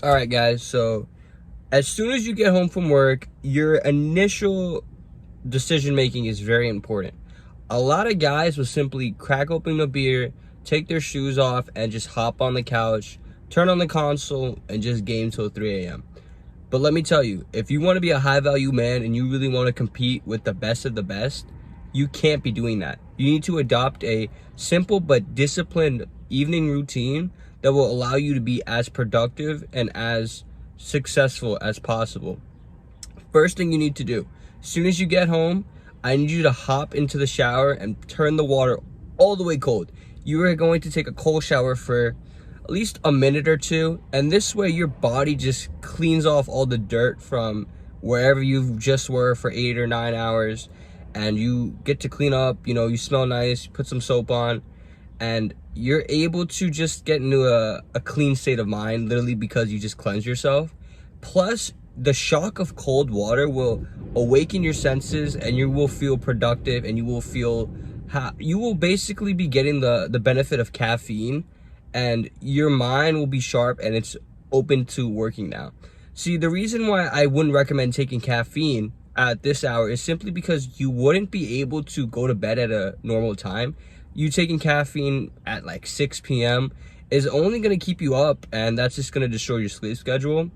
All right, guys. So as soon as you get home from work, your initial decision making is very important. A lot of guys will simply crack open a beer, take their shoes off, and just hop on the couch, turn on the console, and just game till 3 a.m. But let me tell you, if you want to be a high value man and you really want to compete with the best of the best, you can't be doing that. You need to adopt a simple but disciplined evening routine that will allow you to be as productive and as successful as possible. First thing you need to do, as soon as you get home, I need you to hop into the shower and turn the water all the way cold. You are going to take a cold shower for at least a minute or two, and this way your body just cleans off all the dirt from wherever you just were for 8 or 9 hours, and you get to clean up. You smell nice, put some soap on, and you're able to just get into a clean state of mind, literally because you just cleanse yourself. Plus, the shock of cold water will awaken your senses, and you will feel productive, and you will basically be getting the benefit of caffeine, and your mind will be sharp and it's open to working now. See, the reason why I wouldn't recommend taking caffeine at this hour is simply because you wouldn't be able to go to bed at a normal time. You taking caffeine at like 6 p.m. is only going to keep you up, and that's just going to destroy your sleep schedule.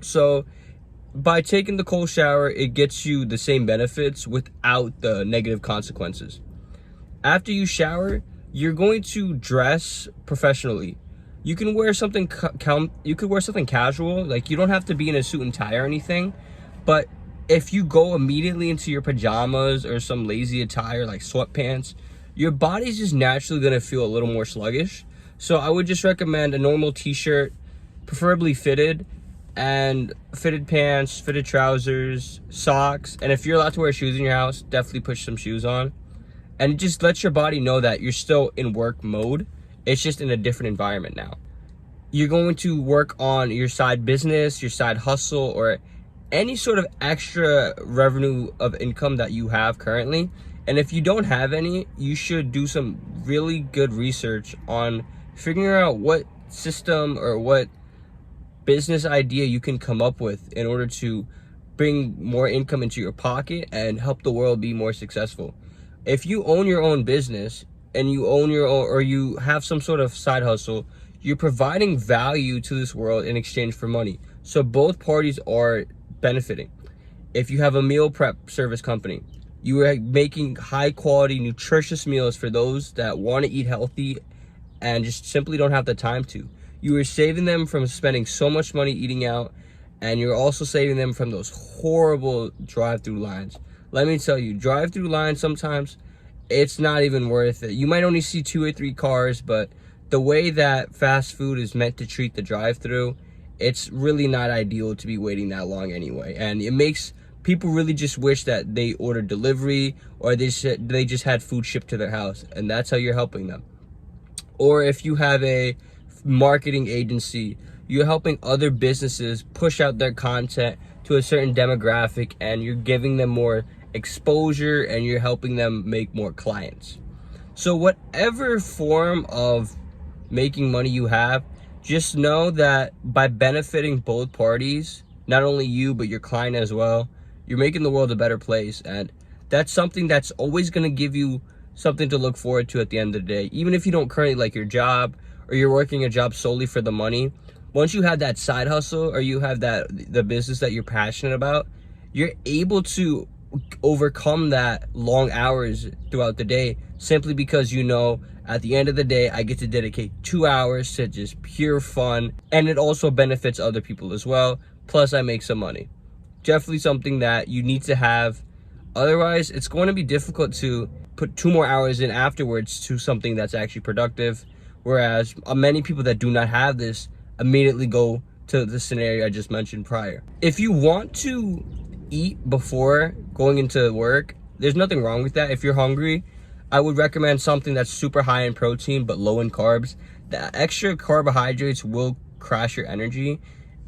So by taking the cold shower, it gets you the same benefits without the negative consequences. After you shower, you're going to dress professionally. You can wear something casual, like you don't have to be in a suit and tie or anything. But if you go immediately into your pajamas or some lazy attire like sweatpants, your body's just naturally gonna feel a little more sluggish. So I would just recommend a normal t-shirt, preferably fitted, and fitted pants, fitted trousers, socks, and if you're allowed to wear shoes in your house, definitely put some shoes on. And it just lets your body know that you're still in work mode. It's just in a different environment now. You're going to work on your side business, your side hustle, or any sort of extra revenue of income that you have currently. And if you don't have any, you should do some really good research on figuring out what system or what business idea you can come up with in order to bring more income into your pocket and help the world be more successful. If you own your own business and you own your own, or you have some sort of side hustle, you're providing value to this world in exchange for money. So both parties are benefiting. If you have a meal prep service company, you are making high quality, nutritious meals for those that want to eat healthy and just simply don't have the time to. You are saving them from spending so much money eating out, and you're also saving them from those horrible drive-through lines. Let me tell you, drive-through lines, sometimes it's not even worth it. You might only see 2 or 3 cars, but the way that fast food is meant to treat the drive-through, it's really not ideal to be waiting that long anyway. And it makes people really just wish that they ordered delivery, or they just had food shipped to their house, and that's how you're helping them. Or if you have a marketing agency, you're helping other businesses push out their content to a certain demographic, and you're giving them more exposure, and you're helping them make more clients. So whatever form of making money you have, just know that by benefiting both parties, not only you but your client as well, you're making the world a better place. And that's something that's always going to give you something to look forward to at the end of the day. Even if you don't currently like your job, or you're working a job solely for the money, once you have that side hustle, or you have the business that you're passionate about, you're able to overcome that long hours throughout the day, simply because at the end of the day, I get to dedicate 2 hours to just pure fun, and it also benefits other people as well. Plus, I make some money. Definitely something that you need to have. Otherwise, it's going to be difficult to put 2 more hours in afterwards to something that's actually productive. Whereas many people that do not have this immediately go to the scenario I just mentioned prior. If you want to eat before going into work, there's nothing wrong with that. If you're hungry, I would recommend something that's super high in protein but low in carbs. The extra carbohydrates will crash your energy,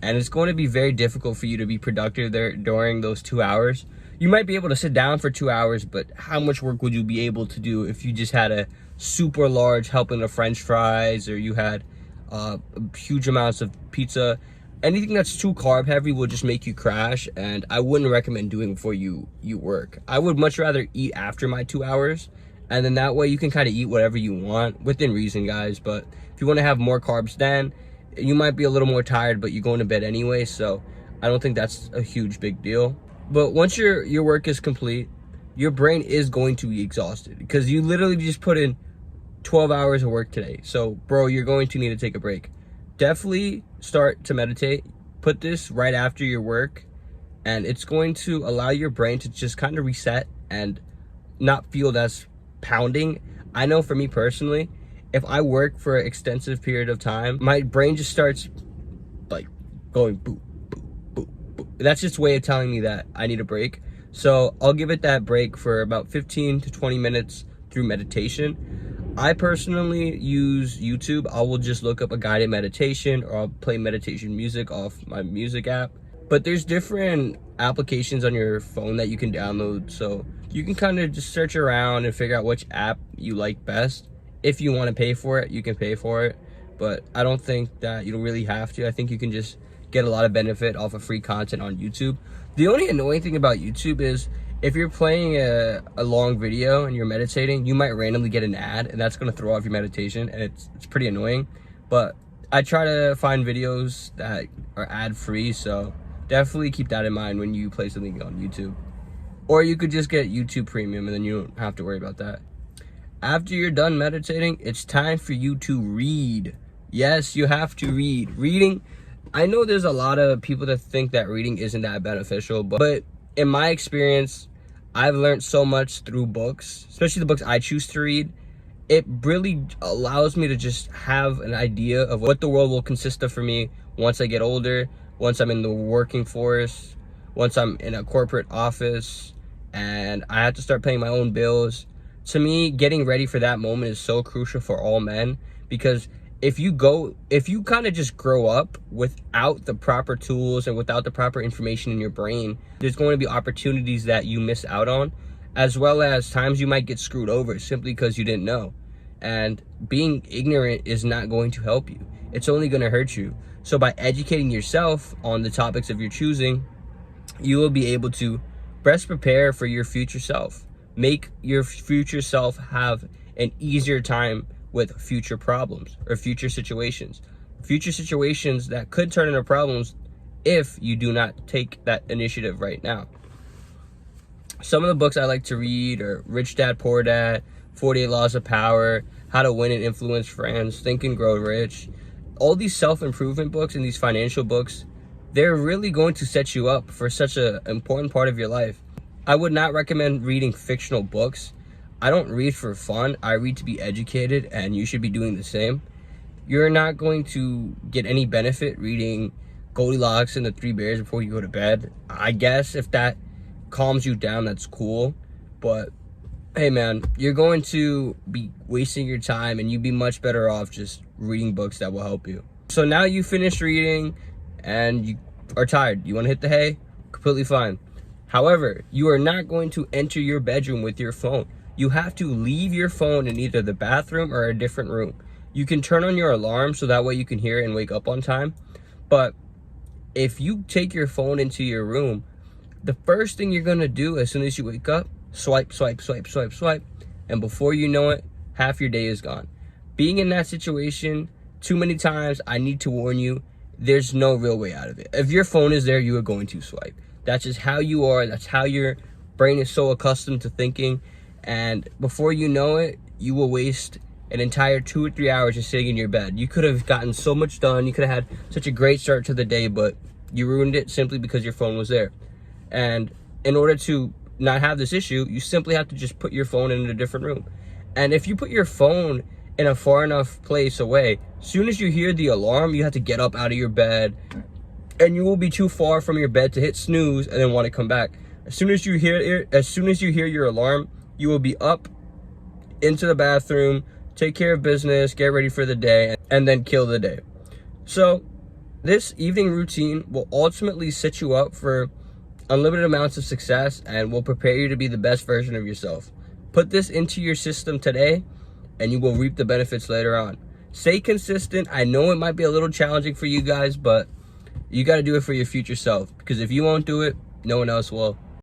and it's going to be very difficult for you to be productive there during those 2 hours. You might be able to sit down for 2 hours, but how much work would you be able to do if you just had a super large helping of French fries, or you had huge amounts of pizza? anything that's too carb heavy will just make you crash, and I wouldn't recommend doing before you work. I would much rather eat after my 2 hours, and then that way you can kind of eat whatever you want within reason, guys. But if you want to have more carbs, then you might be a little more tired, but you're going to bed anyway, so I don't think that's a huge big deal. But once your work is complete, your brain is going to be exhausted because you literally just put in 12 hours of work today. So bro, you're going to need to take a break. Definitely start to meditate. Put this right after your work, and it's going to allow your brain to just kind of reset and not feel as pounding. I know for me personally, if I work for an extensive period of time, my brain just starts like going boop, boop, boop, boop. That's just a way of telling me that I need a break. So I'll give it that break for about 15 to 20 minutes through meditation. I personally use YouTube. I will just look up a guided meditation, or I'll play meditation music off my music app. But there's different applications on your phone that you can download, so you can kind of just search around and figure out which app you like best. If you want to pay for it, you can pay for it, but I don't think that you don't really have to. I think you can just get a lot of benefit off of free content on YouTube. The only annoying thing about YouTube is if you're playing a long video and you're meditating, you might randomly get an ad, and that's going to throw off your meditation, and it's pretty annoying. But I try to find videos that are ad free, so definitely keep that in mind when you play something on YouTube. Or you could just get YouTube Premium, and then you don't have to worry about that. After you're done meditating, it's time for you to read. Yes, you have to read. Reading, I know there's a lot of people that think that reading isn't that beneficial, but in my experience, I've learned so much through books, especially the books I choose to read. It really allows me to just have an idea of what the world will consist of for me once I get older, once I'm in the working force, once I'm in a corporate office, and I have to start paying my own bills. To me, getting ready for that moment is so crucial for all men, because if you kind of just grow up without the proper tools and without the proper information in your brain, there's going to be opportunities that you miss out on, as well as times you might get screwed over simply because you didn't know. And being ignorant is not going to help you. It's only going to hurt you. So by educating yourself on the topics of your choosing, you will be able to best prepare for your future self. Make your future self have an easier time with future problems or future situations that could turn into problems if you do not take that initiative right now. Some of the books I like to read are Rich Dad, Poor Dad, 48 Laws of Power, How to Win and Influence Friends, Think and Grow Rich. All these self-improvement books and these financial books, they're really going to set you up for such an important part of your life. I would not recommend reading fictional books. I don't read for fun. I read to be educated, and you should be doing the same. You're not going to get any benefit reading Goldilocks and the Three Bears before you go to bed. I guess if that calms you down, that's cool. But hey man, you're going to be wasting your time, and you'd be much better off just reading books that will help you. So now you finished reading and you are tired. You want to hit the hay? Completely fine. However, you are not going to enter your bedroom with your phone. You have to leave your phone in either the bathroom or a different room. You can turn on your alarm so that way you can hear it and wake up on time. But if you take your phone into your room, the first thing you're going to do as soon as you wake up, swipe, swipe, swipe, swipe, swipe. And before you know it, half your day is gone. Being in that situation too many times, I need to warn you, there's no real way out of it. If your phone is there, you are going to swipe. That's just how you are. That's how your brain is so accustomed to thinking. And before you know it, you will waste an entire 2 or 3 hours just sitting in your bed. You could have gotten so much done. You could have had such a great start to the day, but you ruined it simply because your phone was there. And in order to not have this issue, you simply have to just put your phone in a different room. And if you put your phone in a far enough place away, as soon as you hear the alarm, you have to get up out of your bed, and you will be too far from your bed to hit snooze and then want to come back. As soon as you hear your alarm, you will be up into the bathroom, take care of business, get ready for the day, and then kill the day. So this evening routine will ultimately set you up for unlimited amounts of success and will prepare you to be the best version of yourself. Put this into your system today, and you will reap the benefits later on. Stay consistent. I know it might be a little challenging for you guys, but You got to do it for your future self, because if you won't do it, no one else will.